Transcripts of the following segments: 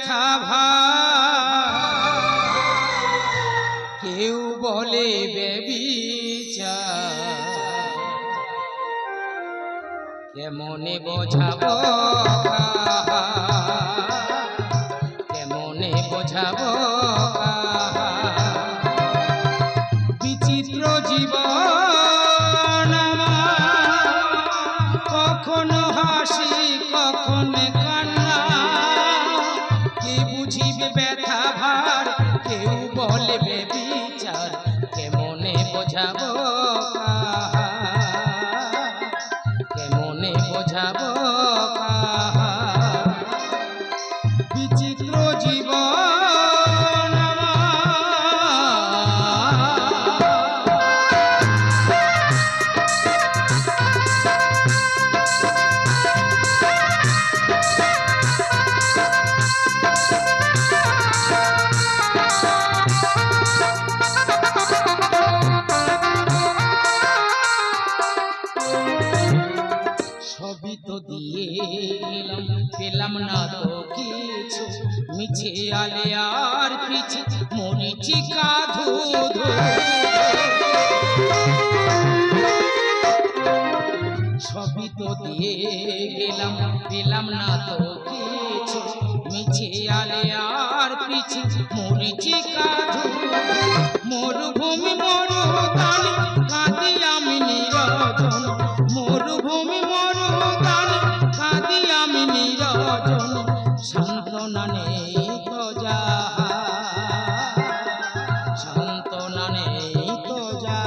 ব্যথা ভা কেউ বলে বেবিচার কেমনে বোঝাবো কেমনে বোঝাবো বিচিত্র জীবন কখনো হাসি কখনো কান্না কে বুঝিবে ব্যথা ভার কেউ বলে বেবিচার কেমনে বোঝাবো কেমনে বোঝাবো বিচিত্র জীবন সবই তো দিয়ে গেলাম পেলাম না তো কিছু মিছে আলে আর পিছে মরিচিকা ধুধু সবই তো দিয়ে গেলাম পেলাম না তো কিছু মিছে আলে আর পিছে মরিচিকা ধুধু মরুভূমি মরুদান কাঁদি আমি নিরজন মরুভূমি মরুদান কাঁদি আমি নিরজন সান্ত্বনা নেই তো যা সান্ত্বনা নেই তো যা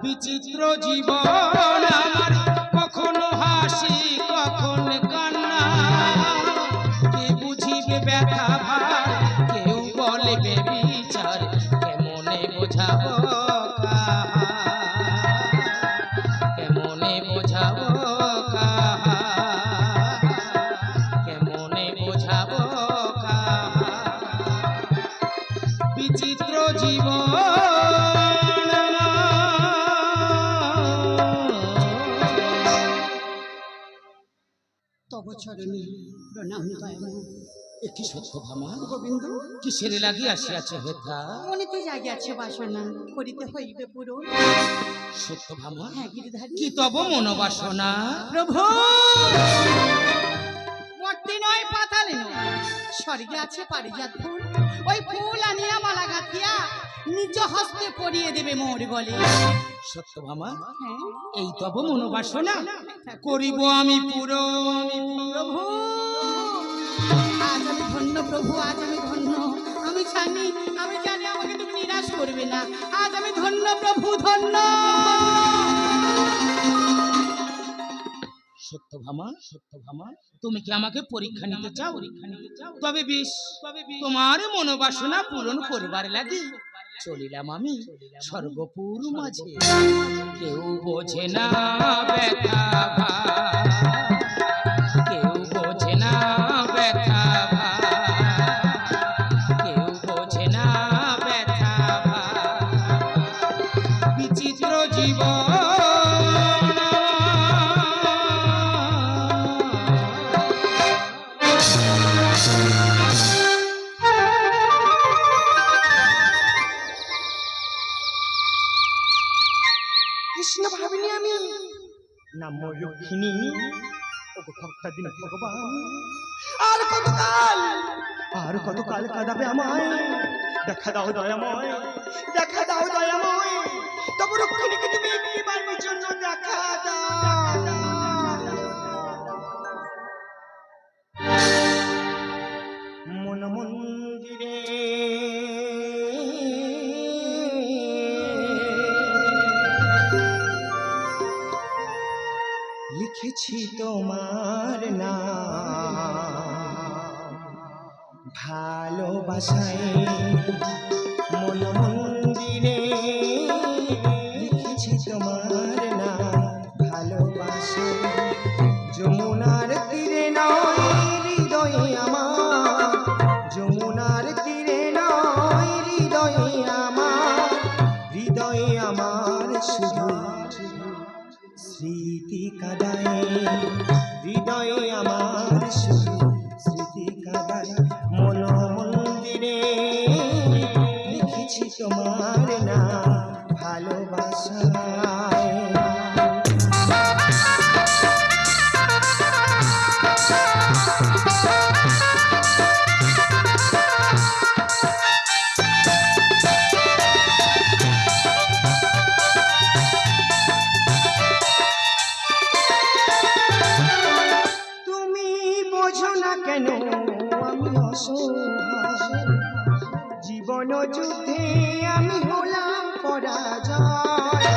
বিচিত্র জীবন আমার কখনো হাসি কখনো কান্না কে বুঝিবে ব্যথা ভার কেউ বলে বেবিচার কেমনে বোঝাবো কেমনে বোঝাবো কেমনে বোঝাবো বিচিত্র জীবন তব চরণে প্রণাম দয়াময়। একটি সত্য ভামা গোবিন্দ কিসের লাগি আসিয়াছে হেথা মনেতে জাগিয়াছে বাসনা করিতে হইবে পূরণ। সত্য ভামা হ্যাঁ গিরিধারী কি তব মনোবাসনা প্রভু মর্তে নয় পাতালে নয় স্বর্গে আছে পারিজাত ফুল ওই ফুল আনিয়া মালা গাঁথিয়া নিজ হস্তে পরিয়ে দেবে মোর গলে। সত্য ভামা হ্যাঁ এই তব মনোবাসনা করিব আমি পূরণ। প্রভু আজ আমি ধন্য প্রভু আজ আমি ধন্য আমি জানি আমাকে তুমি নিরাশ করবে না আজ আমি ধন্য প্রভু ধন্য। সত্য ভামা তুমি কি আমাকে পরীক্ষা নিতে চাও তবে বেশ তোমার মনোবাসনা পূরণ করিবার লাগি চলিলাম আমি স্বর্গপুর মাঝে কেউ বোঝে না ব্যথা কেউ বোঝে না ব্যথা কেউ বোঝে না ব্যথা বিচিত্র জীবন কৃষ্ণ ভাবিনি আমি নাম লক্ষ্মী ভক্তাদিন ভগবান আর কতকাল কাঁদাবে আমায় দেখা দাও দয়াময় তবু রক্ষণীকে তুমি একটিবার জন্য দেখা দাও। মন মন্দিরে লিখেছি তোমার নাম ভালোবাসায় মন মন্দিরে লিখেছি তোমার নাম ভালোবাসায় যমুনার তীরে নয় হৃদয়ে আমার যমুনার তীরে নয় হৃদয়ে আমার শুধু স্মৃতি কাদায় হৃদয়ে আমার শুধু তোমার নাম ভালোবাসায়। তুমি বোঝো না কেন আমি অসহায়, জীবন যুদ্ধে আমি হলাম পরাজয়।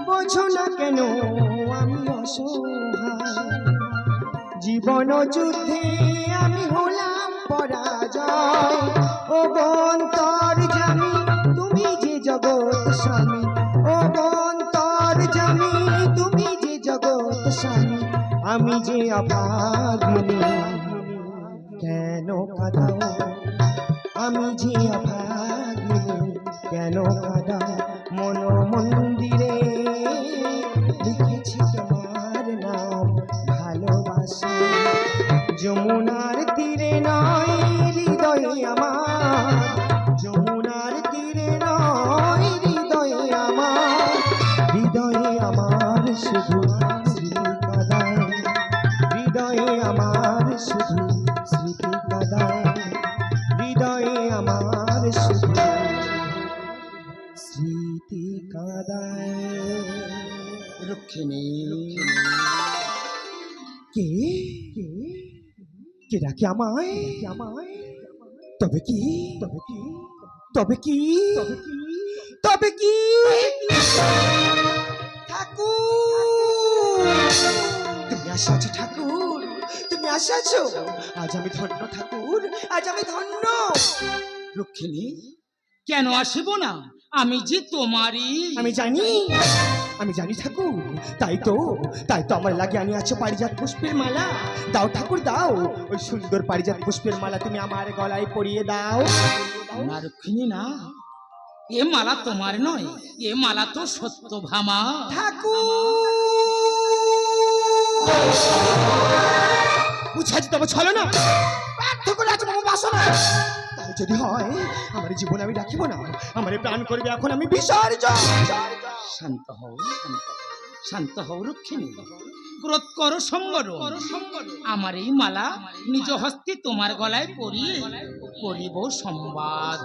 বোঝো না কেন আমি অসহায়, জীবন যুদ্ধে আমি হলাম পরাজয়। ও অন্তর জানি তুমি যে জগৎ স্বামী, ও অন্তর জানি তুমি যে জগৎ স্বামী, আমি যে অভাগিনী কেন কাঁদাও, আমি যে অভাগিনী কেন কাঁদাও। মন মন্দিরে লিখেছি তোমার নাম ভালোবাসা, যমুনার তীরে নয় হৃদয়ে আমার, যমুনার তীরে নয় হৃদয়ে আমার, হৃদয়ে আমার শুধু স্মৃতি কাঁদায়, হৃদয়ে আমার শুধু স্মৃতি কাঁদায়, হৃদয়ে আমার শুধু স্মৃতি কাঁদায়। রুক্মিণী কে কে ডাকে আমায়? তবে কি তবে কি তবে কি তবে কি ঠাকুর, তুমি আসছো ঠাকুর, তুমি আসছো। আজ আমি ধন্য ঠাকুর, আজ আমি ধন্য। রুক্মিণী কেন আসিব না, আমি যে তোমারই। আমি জানি ঠাকুর, তাই তো আমার লাগে আনি আছো পারিজাত পুষ্পের মালা। দাও ঠাকুর দাও, ওই সুন্দর পারিজাত পুষ্পের মালা তুমি আমার গলায় পরিয়ে দাও। না রুক্মিণী না, এ মালা তোমার নয়, এ মালা তো সত্যভামা। ঠাকুর বুঝাচ্ছি তবে ছলো না, ব্যর্থ করে আছে বাবা বাসনা। তাই যদি হয় আমার জীবন আমি রাখিব না, আমার প্রাণ করবে এখন আমি বিসর্জন। শান্ত হও, শান্ত হও রুক্মিণী, ক্রোধ করো সম্বর। আমার এই মালা নিজ হস্তে তোমার গলায় পরিয়ে করিব সংবাদ।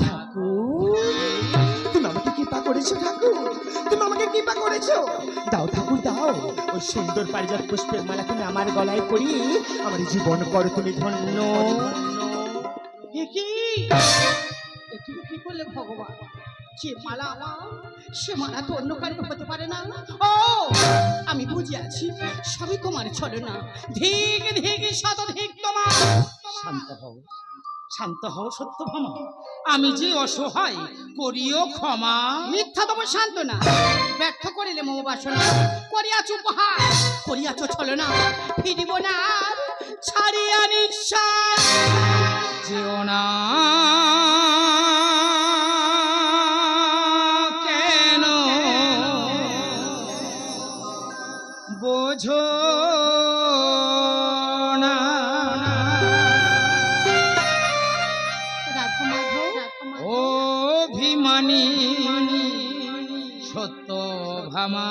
ঠাকুর তুমি আমাকে কৃপা করেছো, ঠাকুর তুমি আমাকে কৃপা করেছো। দাও ঠাকুর দাও, ওই সুন্দর পারিজাত পুষ্পের মালা তুমি আমার গলায় পরিয়ে আমার জীবন করো তুমি ধন্য। তুমি কি করলে ভগবান? যে মালা আমার, সে মালা তো অন্য কারো হতে পারে না। ও আমি বুঝে আছি, সবই তোমার ছলনা। ধিক ধিক শতধিক তোমার। শান্ত হও সত্যভামা, আমি যে অসহায়, করিও ক্ষমা। মিথ্যা তোমার শান্ত না, ব্যর্থ করিলে মম বাসনা, করিয়াছ উপহার, করিয়াছ ছলনা। ফিরিব না আর ছাড়িয়া নিঃশ্বাস। যেও না কেন বোঝো না, অভিমানী সত্যভামা।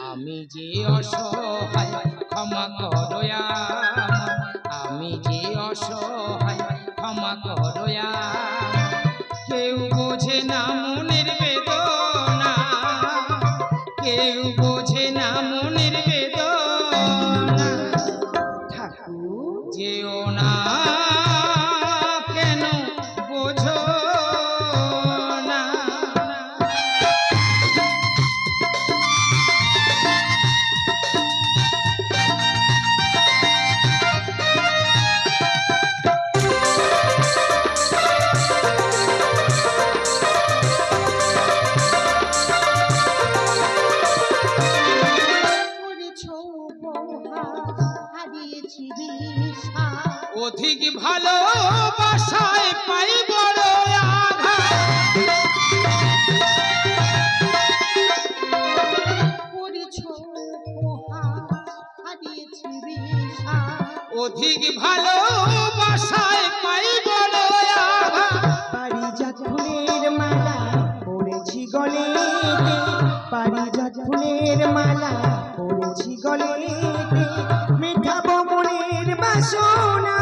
আমি যে অসহায় ক্ষমা করয়া, আমি যে অসহায় ক্ষমা করয়া। কেউ বোঝে না মনের বেদনা, কেউ বোঝে না মনের বেদনা। ঠাকুর যেও না কেন বোঝো না। অধিক ভালোবাসায় পাই বড় আঘাত। করেছ উপহার, হারিয়েছি অধিক ভালোবাসায় পাই বড় আঘাত। পারিজাত ফুলের মালা পড়েছি গলেতে, পারিজাত ফুলের মালা পড়েছি গলেতে, মেটাবো মনের বাসনা।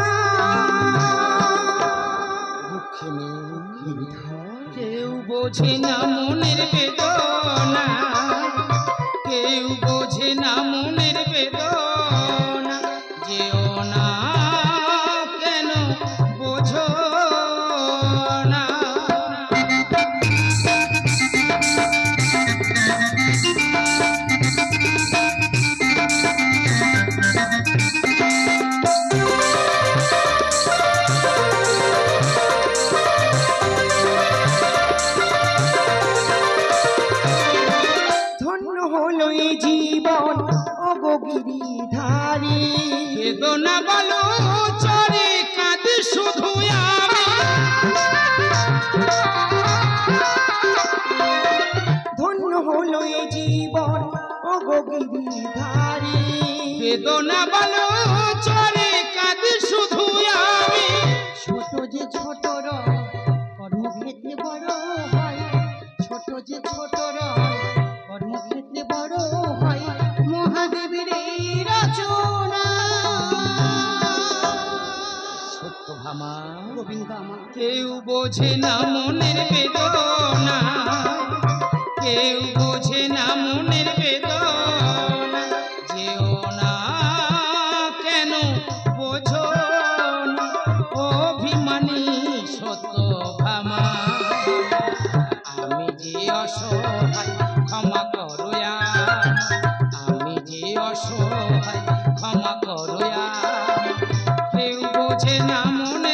কেউ বোঝে না মনের বেদনা, কেউ বোঝে না মনের বেদনা, যেও না কেন বোঝো না। ধন্য হলো এই জীবন ওগো গিরিধারী, বেদনা বলো চরে কাঁদি শুধু আমি, ধন্য হলো এই জীবন ওগো গিরিধারী। বেদনা বলো চরে কাঁদি শুধু আমি। ছোট যে ছোট রয় কর্মক্ষেত্রে বড় হয়, ছোট যে ছোট রয় কর্মক্ষেত্রে বড় হয়, মহাদেবের এই রচনা। সত্যভামা গোবিন্দ আমার কেউ বোঝে না মনের বেদনা, কেউ বোঝে না মনের বেদনা, যেও না কেন বোঝো না অভিমানী সত্যভামা। আমি যে অসহায় ক্ষমা করো আমি যে অসহায় ক্ষমা করো কেউ বোঝে না মনের